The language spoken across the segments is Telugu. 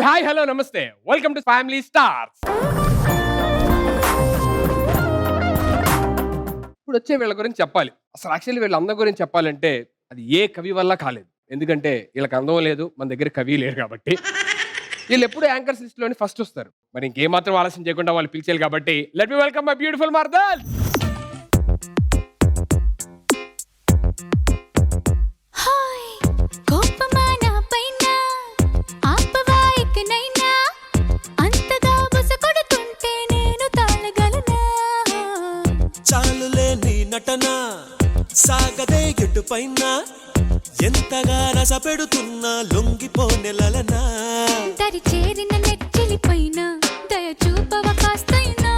హాయ్ హలో నమస్తే వెల్కమ్ టు ఫ్యామిలీ స్టార్స్. ఇప్పుడు వచ్చే వీళ్ళ గురించి చెప్పాలి. అసలు యాక్చువల్లీ వీళ్ళందరి గురించి చెప్పాలంటే అది ఏ కవి వల్ల కాలేదు. ఎందుకంటే వీళ్ళకి అందం లేదు, మన దగ్గర కవి లేరు కాబట్టి. వీళ్ళు ఎప్పుడు యాంకర్స్ లిస్ట్ లోని ఫస్ట్ వస్తారు. మరి ఇంకేమాత్రం ఆలస్యం చేయకుండా వాళ్ళు పిలిచారు కాబట్టి let me welcome my beautiful మర్దల్. నటన సాగదే ఎటు పైన ఎంతగా రస పెడుతున్నా లొంగిపోనెలనా దరి చేరిన నెచ్చిలిపైన దయ చూపవ కాస్తైనా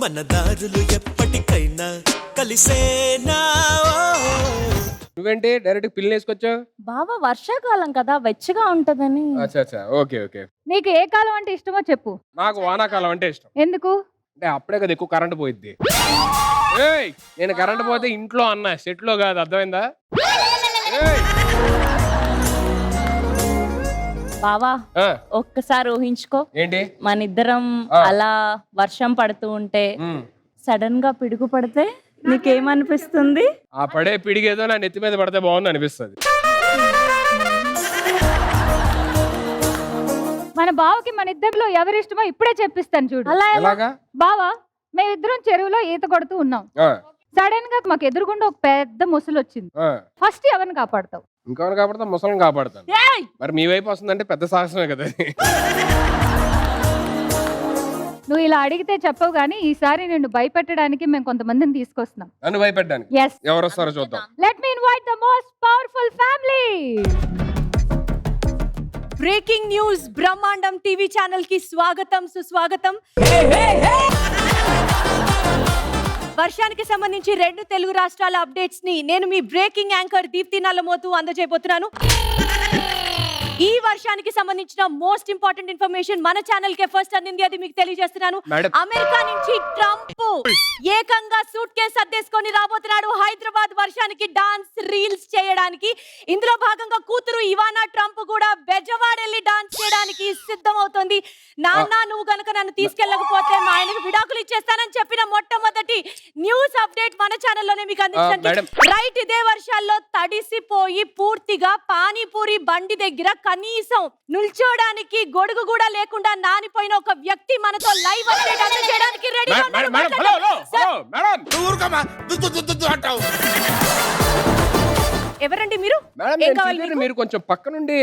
మన దారులు ఎప్పటికైనా కలిసేనా. నువ్వేంటి డైరెక్ట్ పిల్లని వేసుకొచ్చావు? బావా వర్షాకాలం కదా వెచ్చగా ఉంటదని. Okay okay. నీకు ఏ కాలం అంటే ఇష్టమో చెప్పు. నాకు వానాకాలం అంటే ఇష్టం. ఎందుకు? అంటే అప్పుడే కదా ఎక్కువ కరెంట్ పోయిద్ది. నేను కరెంట్ పోతే ఇంట్లో అన్న సెట్ లో కాదు, అర్థమైందా? బావా ఒక్కసారి ఊహించుకో, ఏంటి మన ఇద్దరం అలా వర్షం పడుతూ ఉంటే సడన్ గా పిడుగు పడితే నీకేమనిపిస్తుంది? ఆ పడే పిడిగేదో నా నెత్తి మీద పడితే బాగుంది అనిపిస్తుంది. మన బావకి మన ఇద్దరిలో ఎవరి ఇష్టమో ఇప్పుడే చెప్పిస్తాను చూడు. అలా ఎలాగా? బావా మేమిద్దరం చెరువులో ఈత కొడుతూ ఉన్నాం. సడన్ గా మాకు ఎదురుగుండా ఒక పెద్ద ముసలు వచ్చింది. ఫస్ట్ ఎవరిని కాపాడుతావు? ఇంకెవరు కాపాడతా? ముసలిని కాపాడతాను. మరి మీ వైపు వస్తుందంటే పెద్ద సాహసమే కదా. నువ్వు ఇలా అడిగితే చెప్పవు గానీ ఈసారి నిన్ను భయపెట్టడానికి మేము కొంతమందిని తీసుకొస్తున్నాం. నన్ను భయపెట్టడానికి ఎవరు వస్తారో చూద్దాం. Let me invite the most powerful family. Breaking news బ్రహ్మాండం టీవీ ఛానల్ కి స్వాగతం సుస్వాగతం. వర్షానికి సంబంధించి 2 తెలుగు రాష్ట్రాల అప్డేట్స్ ని నేను మీ బ్రేకింగ్ యాంకర్ దీప్తి నల్లమోతు అందజేయబోతున్నాను. ఈ వర్షానికి సంబంధించిన మోస్ట్ ఇంపార్టెంట్ ఇన్ఫర్మేషన్ మన ఛానల్ కే ఫస్ట్ అందింది, అది మీకు తెలియజేస్తున్నాను. అమెరికా నుంచి ట్రంప్ ఏకంగా సూట్ కేసు సర్దేసుకొని రాబోతున్నాడు హైదరాబాద్ వర్షానికి డాన్స్ రీల్స్ చేయడానికి. ఇందులో భాగంగా కూతురు ఇవానా ట్రంప్ కూడా బెజవాడ వెళ్ళి డాన్స్ చేయడానికి సిద్ధమవుతోంది. నాన్న నువ్వు గనుక నన్ను తీసుకెళ్ళకపోతే మా ఆయనకు విడాకులు ఇచ్చేస్తానని చెప్పిన మొట్టమొదటి న్యూస్ అప్డేట్ మన ఛానల్లోనే మీకు అందించడానికి రైట్. ఇదే వర్షాల్లో తడిసిపోయి పూర్తిగా పానీపూరి బండి దగ్గర కనీసం నిల్చోడానికి గొడుగు కూడా లేకుండా నానిపోయిన ఒక వ్యక్తి మనతో లైవ్ అప్డేట్ అందజేయడానికి రెడీగా ఉన్నారు. ఎవరండి మీరు? మీరు కొంచెం పక్క నుండి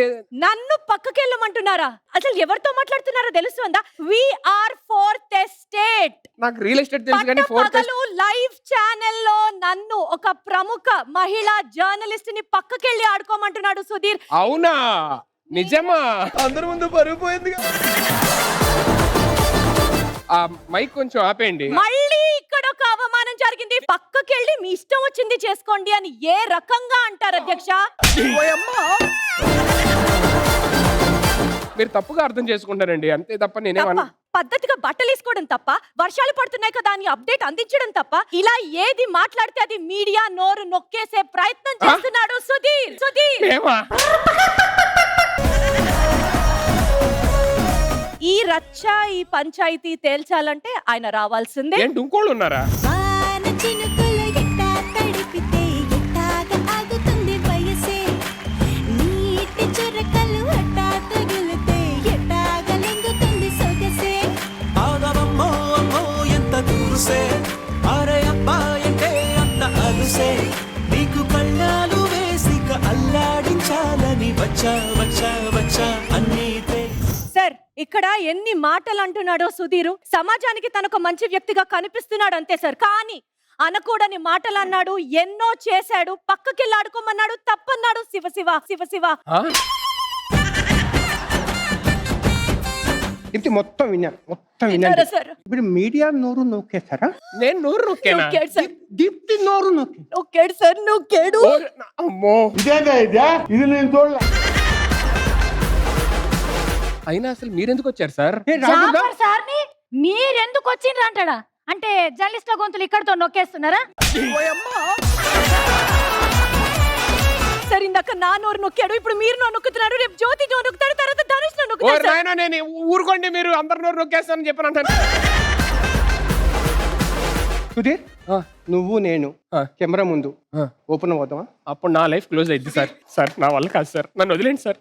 నన్ను పక్కకి వెళ్ళమంటున్నారా? అసలు ఎవరితో మాట్లాడుతున్నారో తెలుస్తుందా? We are fourth estate. నాకు రియల్ ఎస్టేట్ తెలుసు కానీ ఫోర్త్ లైవ్ ఛానల్ లో నన్ను ఒక ప్రముఖ మహిళా జర్నలిస్ట్ ని పక్కకెళ్ళి ఆడుకోమంటున్నాడు సుధీర్. అవునా? నిజమా? అందరి ముందు పరుగు పోయింది. ఆ మైక్ కొంచెం ఆపేయండి. మళ్ళీ ఇక్కడ ఒక అవమానం జరిగింది. పక్కకెళ్ళి మీ ఇష్టం వచ్చింది చేసుకోండి అని ఏ రకంగా అంటారు అధ్యక్ష? మీరు తప్పుగా అర్థం చేసుకుంటారండి, అంతే తప్ప నేనేమన్నా. పద్ధతిగా బట్టలు వేసుకోవడం తప్ప, వర్షాలు పడుతున్నాయి కదా అని అప్డేట్ అందించడం తప్ప, ఇలా ఏది మాట్లాడితే అది మీడియా నోరు నొక్కేసే ప్రయత్నం చేస్తున్నాడు సుధీర్. ఈ రచ్చ ఈ పంచాయతీ తేల్చాలంటే ఆయన రావాల్సిందే. ఇంకోళ్ళు ఉన్నారా? నీకు కళ్ళాలు వేసిక అల్లాడించాలని వచ్చా వచ్చా వచ్చా అన్నీతే. సార్ ఇక్కడ ఎన్ని మాటలు అంటున్నాడో సుధీరు. సమాజానికి తనొక మంచి వ్యక్తిగా కనిపిస్తున్నాడు అంతే సార్, కానీ అనకూడని మాటలు అన్నాడు, ఎన్నో చేశాడు. పక్కకెళ్ళి ఆడుకోమన్నాడు, తప్పన్నాడు. శివ శివ శివ శివ. మొత్తం విన్నారు సార్. ఇప్పుడు మీడియా నోరు నొక్కేస్తారా? నేను నోరు నొక్కానా? దీప్తి నోరు నొక్కాడు సార్. నొక్కాడు. అమ్మో ఇది నేను చూడలే. అయినా అసలు మీరెందుకు వచ్చారు సార్? సార్ని మీరెందుకు వచ్చిండ్రు అంటాడా? అంటే జర్నలిస్ట్ల గొంతులు ఇక్కడతో నొక్కేస్తున్నారా? సార్ ఇందాక నా నోరు నొక్కాడు, ఇప్పుడు మీరు నోరు నొక్కుతున్నారు, రేపు జ్యోతి నోరు నొక్కుతాడు, తర్వాత ధనుష్ నోరు ఓ నొక్కుతాడు సార్. నాయనా, నేను ఊరుకోండి, మీరు అందరి నోరు నొక్కేస్తానని చెప్పని అంటాను. సుధీర్ నువ్వు నేను ఆ. కెమెరా ముందు ఆ. ఓపెన్ అవుతావా? అప్పుడు నా లైఫ్ క్లోజ్ అయింది సార్. సార్ నా వల్ల కాదు సార్, నన్ను వదిలేండి సార్.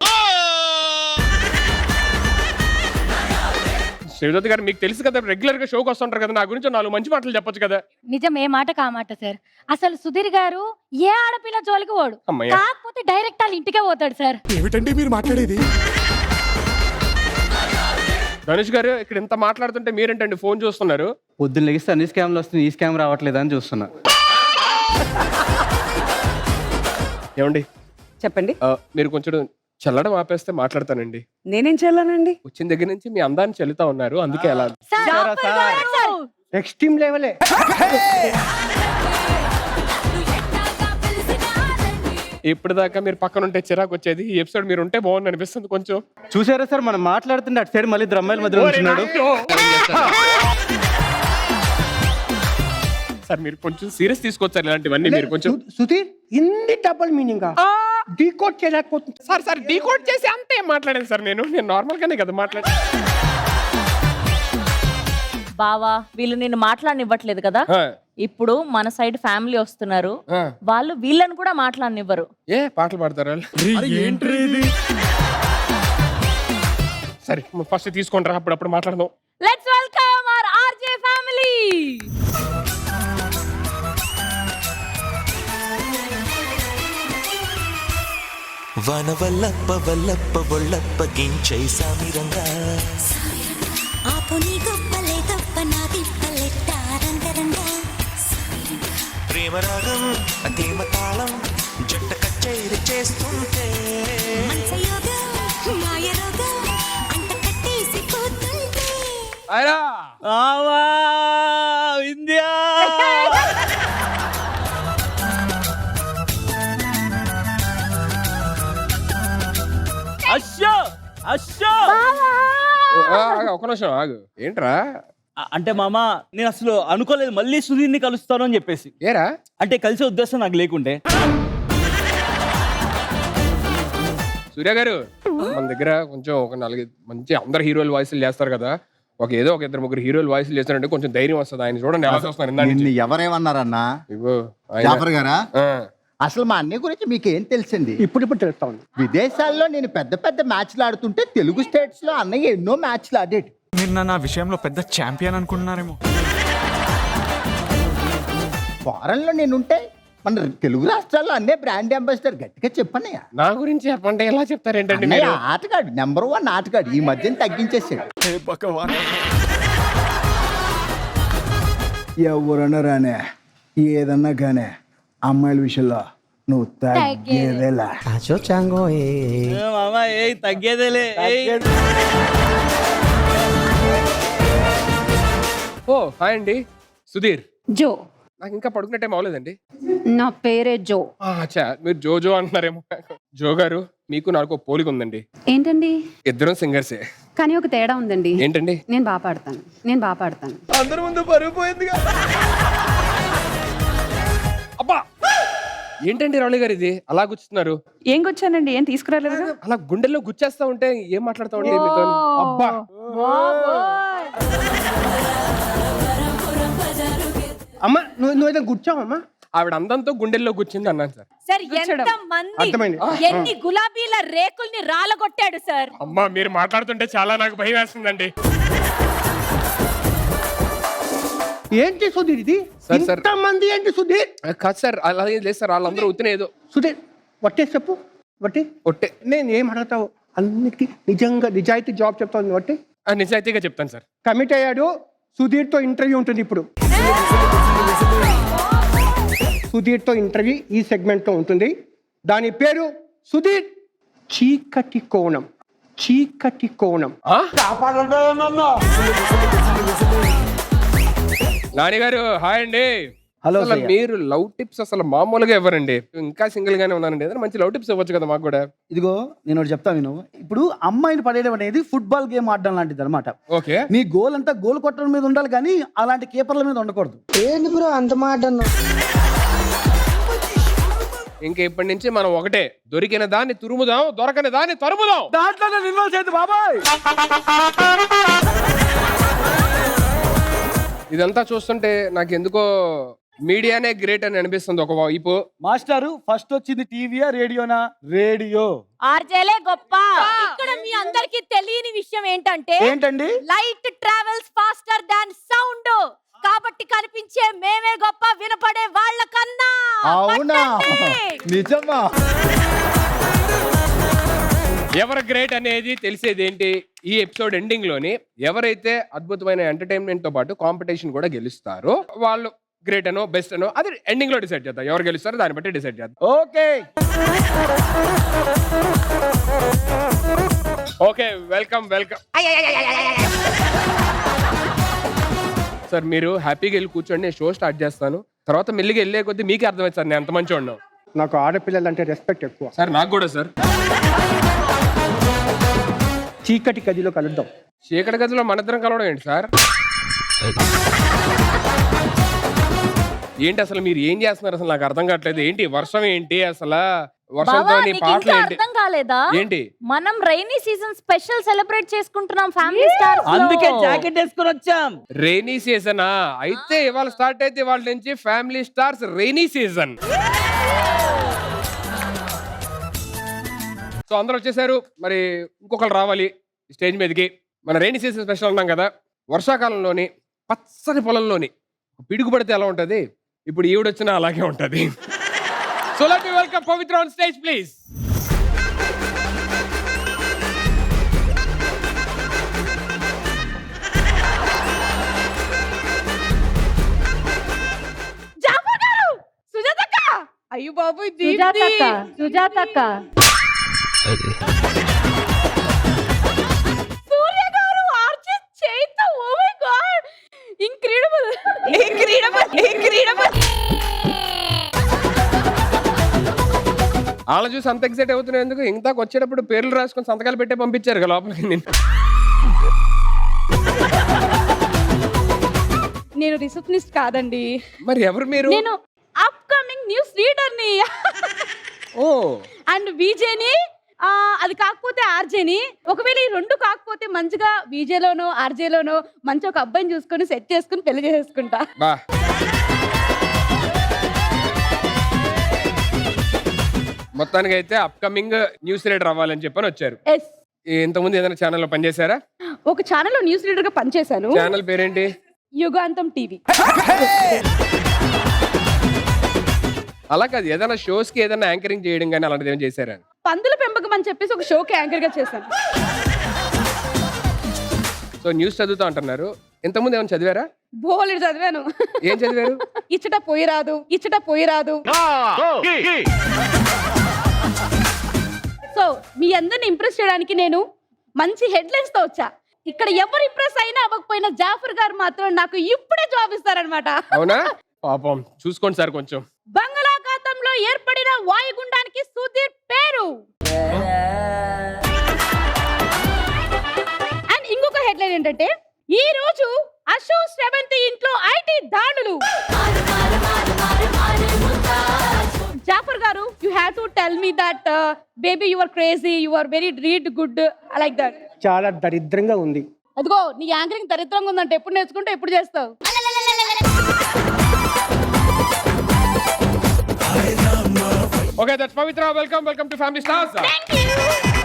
శ్రీవతి గారు, మీకు తెలుసు కదా, రెగ్యులర్ గా షోకి వస్తుంటారు కదా, నా గురించి 4 మంచి మాటలు చెప్పొచ్చు కదా. నిజం ఏ మాట కామాట సార్. అసలు సుధీర్ గారు ఏ ఆడపిల్ల జోలికి పోడు, అమ్మయ్య. కాకపోతే డైరెక్ట్ వాళ్ళ ఇంటికే పోతాడు సార్. ఏమిటండి మీరు మాట్లాడేది? ధనుష్ గారు, ఇక్కడ ఇంత మాట్లాడుతుంటే మీరేంటండి ఫోన్ చూస్తున్నారు? పొద్దున్న లెగిస్తే అన్ని స్కామ్లు వస్తుంది, ఈ స్కామ్ రావట్లేదు అని చూస్తున్నా. ఏమండి, చెప్పండి. మీరు కొంచెం చల్లడం ఆపేస్తే మాట్లాడతానండి. నేనేం చేయాలనండి? వచ్చిన దగ్గర నుంచి మీ అందాన్ని చల్లుతా ఉన్నారు, అందుకే అలా. ఎక్స్ట్రీమ్ లెవెలే. ఇప్పటిదాకా మీరు పక్కన ఉంటే చిరాకు వచ్చేది, ఈ ఎపిసోడ్ మీరు ఉంటే బాగుంది అనిపిస్తుంది కొంచెం. చూసారా సార్, మనం మాట్లాడుతుంటే అటు సైడ్ మళ్ళీ ఇద్దరు అమ్మాయిల మధ్యలో ఉంటున్నాడు. సార్ మీరు కొంచెం సీరియస్ తీసుకోవచ్చు ఇలాంటివన్నీ. మీరు కొంచెం సుధీర్ ఇన్ని డబుల్ మీనింగ్ డీకోడ్ చేయలేకపోతుంది. సార్ డీకోడ్ చేసి అంతే మాట్లాడాను సార్. నేను నార్మల్ గానే కదా మాట్లాడా. బావా వీళ్ళు నిన్ను మాట్లాడనివ్వట్లేదు కదా, ఇప్పుడు మన సైడ్ ఫ్యామిలీ వస్తున్నారు, వాళ్ళు వీళ్ళని కూడా మాట్లాడనివ్వరు. ఏ పాటలు పాడతారా? సరే ఫస్ట్ తీసుకుంటారా, అప్పుడప్పుడు మాట్లాడదాం. Let's welcome our RJ family. వన వల్లప్ప వల్లప్ప ఒళ్ళప్ప గించై సామిరంగా ఆపుని గొప్పలే గొప్ప నా తిప్పలెట్ట రంగరంగ ప్రేమ రాగం అతేమ తాళం జంట కచేరి చేస్తుంటే మంచయోగం మాయ రోగం అంట కట్టేసి పోతుంటే అయ్యా ఇండియా అశ్శో అశ్శో. ఒక నిమిషం ఆగు. ఏంట్రా? అంటే మామ, నేను అసలు అనుకోలేదు మళ్ళీ సుధీర్ని కలుస్తాను అని చెప్పేసి. ఏరా అంటే కలిసే ఉద్దేశం నాకు లేకుంటే. సూర్య గారు, మన దగ్గర కొంచెం ఒక 4 మంచి అందరు హీరోలు వాయిస్లు చేస్తారు కదా, ఏదో ఒక 2-3 హీరోలు వాయిస్లు చేస్తారంటే కొంచెం ధైర్యం వస్తుంది. ఆయన చూడండి ఎలా చూస్తున్నారు ఇందా నుంచి. ఎవరేమన్నారన్నా? ఇగో ఆయన. జాఫర్ గారా? ఆ. అసలు మా అన్నయ్య గురించి మీకేం తెలిసింది? ఇప్పుడు తెలుస్తా ఉంది. విదేశాల్లో నేను పెద్ద పెద్ద మ్యాచ్లు ఆడుతుంటే తెలుగు స్టేట్స్ లో అన్నయ్య ఎన్నో మ్యాచ్లు ఆడేటి. నిన్న నా విషయంలో పెద్ద ఛాంపియన్ అనుకుంటున్నారేమో. ఫారెన్ లో నేనుంటే మన తెలుగు రాష్ట్రాల్లో అన్నయ్య బ్రాండ్ అంబాసిడర్. గట్టిగా చెప్పన్నయ్య. నా గురించి చెప్పంటే ఎలా చెప్తారేంటండి అన్నయ్య మీరు? ఆటగాడు, నెంబర్ 1 ఆటగాడు. ఈ మధ్యన తగ్గించేసాడు. హే భగవాన్. ఎవరన్నా రానే ఏదన్నా గానే అమ్మాయిల విషయంలో నువ్వు తగ్గేదేలా. మామ ఏ తగ్గేదేలే. ఓ హాయ్ అండి, సుధీర్. జో, నాకు ఇంకా పడుకునే టైం అవ్వలేదండి. నా పేరే జో. అచ్చా, మీరు జో అంటున్నారేమో. జో గారు, మీకు నాకు ఒక పోలిక ఉందండి. ఏంటండి? ఇద్దరం సింగర్సే, కానీ ఒక తేడా ఉందండి. ఏంటండి? నేను బాగా పాడతాను. అందరి ముందు పరుగు పోయింది. అబ్బా, ఏంటండి రావులి గారు ఇది అలా గుచ్చుతున్నారు? ఏం వచ్చానండి? ఏం తీసుకురాలేదు. అలా గుండెల్లో గుచ్చేస్తా ఉంటే ఏం మాట్లాడతా ఉంటే మీతో? అబ్బా అమ్మ, నువ్వేదో గుర్చావమ్మా. ఆవిడ అందంతో గుండెల్లో గుచ్చింది అన్నాను సార్. సార్ ఎంత మంది అర్థమైంది. ఎన్ని గులాబీల రేకుల్ని రాలగొట్టాడు సార్. అమ్మా, మీరు మాట్లాడుతుంటే చాలా నాకు భయం వేస్తుందండి. ఏంటి సుధీర్ ఇది? Sir, sir. ఇంతమంది ఏంటి సుధీర్? కాదు సార్, అలాగే లేదు సార్, వాళ్ళందరూ ఉత్తిన ఏదో. సుధీర్ వట్టేసి చెప్పు. వట్టి ఒట్టే నేను ఏం అడుగుతావు అన్నిటికీ నిజంగా నిజాయితీ జాబ్ చెప్తాను. వట్టి నిజాయితీగా చెప్తాను సార్. కమిట్ అయ్యాడు. సుధీర్తో ఇంటర్వ్యూ ఉంటుంది ఇప్పుడు. సుధీర్తో ఇంటర్వ్యూ ఈ సెగ్మెంట్లో ఉంటుంది. దాని పేరు సుధీర్ చీకటి కోణం. చీకటి కోణం. నాని గారు హాయ్ అండి. హలో అసలు మీరు లవ్ టిప్స్ అసలు మామూలుగా ఇవ్వరండి. ఇంకా సింగిల్ గానే ఉన్నానండి, ఏదైనా మంచి లవ్ టిప్స్ ఇవ్వచ్చు కదా మాకు కూడా. ఇదిగో నేను ఒకటి చెప్తా విను. ఇప్పుడు అమ్మాయిని పడేయడం అనేది ఫుట్బాల్ గేమ్ ఆడడం లాంటిది అనమాట. ఓకే, నీ గోల్ అంతా గోల్ కొట్టడం మీద ఉండాలి, కానీ అలాంటి కీపర్ల మీద ఉండకూడదు. ఏంటి బ్రో అంత మాట? ఇంక ఇప్పటి నుంచి మనం ఒకటే, దొరికిన దాన్ని తురుముదాం, దొరకని దాన్ని తరుముదాం. దాంట్లో నేను ఇన్వాల్వ్ చేయదు బాబాయ్. ఇదంతా చూస్తుంటే నాకు ఎందుకో మీడియానే గ్రేట్ అని అనిపిస్తుంది ఒక వైపు. మాస్టారు ఫస్ట్ వచ్చింది టీవీయా రేడియోనా? రేడియో. ఆర్జేలే గొప్ప. ఇక్కడ మీ అందరికి తెలియని విషయం ఏంటంటే ఏంటండి? Light travels faster than sound. కాబట్టి కనిపించే మేమే గొప్ప వినపడే వాళ్ళ కన్నా. అవునా? నిజమా? ఎవరు గ్రేట్ అనేది తెలిసేది ఏంటి? ఈ ఎపిసోడ్ ఎండింగ్ లోని ఎవరైతే అద్భుతమైన ఎంటర్టైన్మెంట్ తో పాటు కాంపిటీషన్ కూడా గెలుస్తారో వాళ్ళు గ్రేట్ అనో బెస్ట్ అనో అది ఎండింగ్ లో డిసైడ్ చేద్దాం. ఎవరు గెలుస్తారో దాన్ని బట్టి డిసైడ్ చేద్దాం. Okay okay, welcome welcome sir. మీరు హ్యాపీగా వెళ్ళి కూర్చోండి, నేను షో స్టార్ట్ చేస్తాను. తర్వాత మెల్లిగా వెళ్ళే కొద్దీ మీకే అర్థమైంది సార్ నేను ఎంత మంచి ఉన్నాను. నాకు ఆడపిల్లలు అంటే రెస్పెక్ట్ ఎక్కువ. సార్ నాకు కూడా సార్. చీకటి గదిలో కలుద్దాం. చీకటి గదిలో మనిద్దరం కలవడం ఏంటి సార్? ఏంటి అసలు మీరు ఏం చేస్తున్నారు? అసలు నాకు అర్థం కావట్లేదు. ఏంటి వర్షం ఏంటి అసలు? వర్షంతో పాటలు ఏంటి? అర్థం కాలేదా? ఏంటి మనం రైనీ సీజన్ స్పెషల్ సెలబ్రేట్ చేసుకుంటున్నాం ఫ్యామిలీ స్టార్స్. అందుకే జాకెట్ వేసుకొని వచ్చాం. రైనీ సీజనా? అయితే ఇవాళ స్టార్ట్ అయితే ఇవాళ నుంచి family stars rainy season. So అందరూ వచ్చేసారు. మరి ఇంకొకరు రావాలి స్టేజ్ మీదకి. మన రైనీ సీజన్ స్పెషల్ ఉన్నాం కదా, వర్షాకాలంలోని పచ్చని పొలంలోని పిడుగు పడితే ఎలా ఉంటది, ఇప్పుడు ఈవిడొచ్చినా అలాగే ఉంటది. So let me welcome Pavithra on stage please. అయ్యో బాబు సుజాతక్క Surya garu RJ Chaitha. Oh my god, incredible incredible incredible. వాళ్ళని చూసి అంత ఎక్సైట్ అవుతున్నా ఎందుకు? ఇంతకు వచ్చేటప్పుడు పేర్లు రాసుకొని సంతకాలు పెట్టే పంపించారు కదా లోపలికి. నేను రిసెప్షనిస్ట్ కాదండి, మరి ఎవరు మీరు? నేను అప్కమింగ్ న్యూస్ రీడర్ ని. ఓ అండ్ విజేని, అది కాకపోతే ఆర్జేని. ఒకవేళ ఈ రెండు కాకపోతే మంచిగా విజేలోనో ఆర్జేలోనో మంచి ఒక అబ్బాయిని చూసుకొని సెట్ చేసుకుని పెళ్లి చేసుకుంటా. బా, మొత్తానికి అయితే అప్కమింగ్ న్యూస్ రీడర్ అవ్వాలని చెప్పని వచ్చారు. ఎస్. ఇంతకుముందు ఏదైనా ఛానల్లో పనిచేశారా? ఒక ఛానల్లో న్యూస్ రీడర్ గా పనిచేశాను. ఛానల్ పేరేంటి? యుగాంతం టీవీ. అలా కాదు, ఏదైనా షోస్ కి ఏదైనా యాంకరింగ్ చేయడం కానీ అలాంటిది ఏమైనా చేశారా? పందుల పెంపకం అని చెప్పేసి ఒక షోకి యాంకర్ గా చేశాను. సో న్యూస్ చదువుతా అంటున్నారు. ఇంతకుముందు ఏమైనా చదివారా? బోలెడు చదివాను. ఏం చదివారు? ఇచ్చట పోయి రాదు, ఇచ్చట పోయి రాదు. సో మీ అందరిని ఇంప్రెస్ చేయడానికి నేను మంచి హెడ్లైన్స్ తో వచ్చా. ఇక్కడ ఎవరు ఇంప్రెస్ అయినా అవ్వకపోయినా జాఫర్ గారు మాత్రం నాకు ఇప్పుడే జాబ్ ఇస్తారనమాట. అవునా? పాపం చూసుకోండి సార్ కొంచెం. బంగాళాఖాతంలో ఏర్పడిన వాయుగుండానికి సుధీర్ పేరు. అండ్ ఇంకొక హెడ్లైన్ ఏంటంటే ఈ రోజు అశు శ్రవంతి ఇంట్లో ఐటీ దాడులు. జాఫర్ గారు, you have to tell me that baby you are crazy, you are very read good like that. చాలా దరిద్రంగా ఉంది. అదిగో నీ యాంకరింగ్ దరిద్రంగా ఉందంటే ఎప్పుడు నేర్చుకుంటే ఎప్పుడు చేస్తావు? Okay, that's Pavitra. Welcome to Family Stars. Thank you.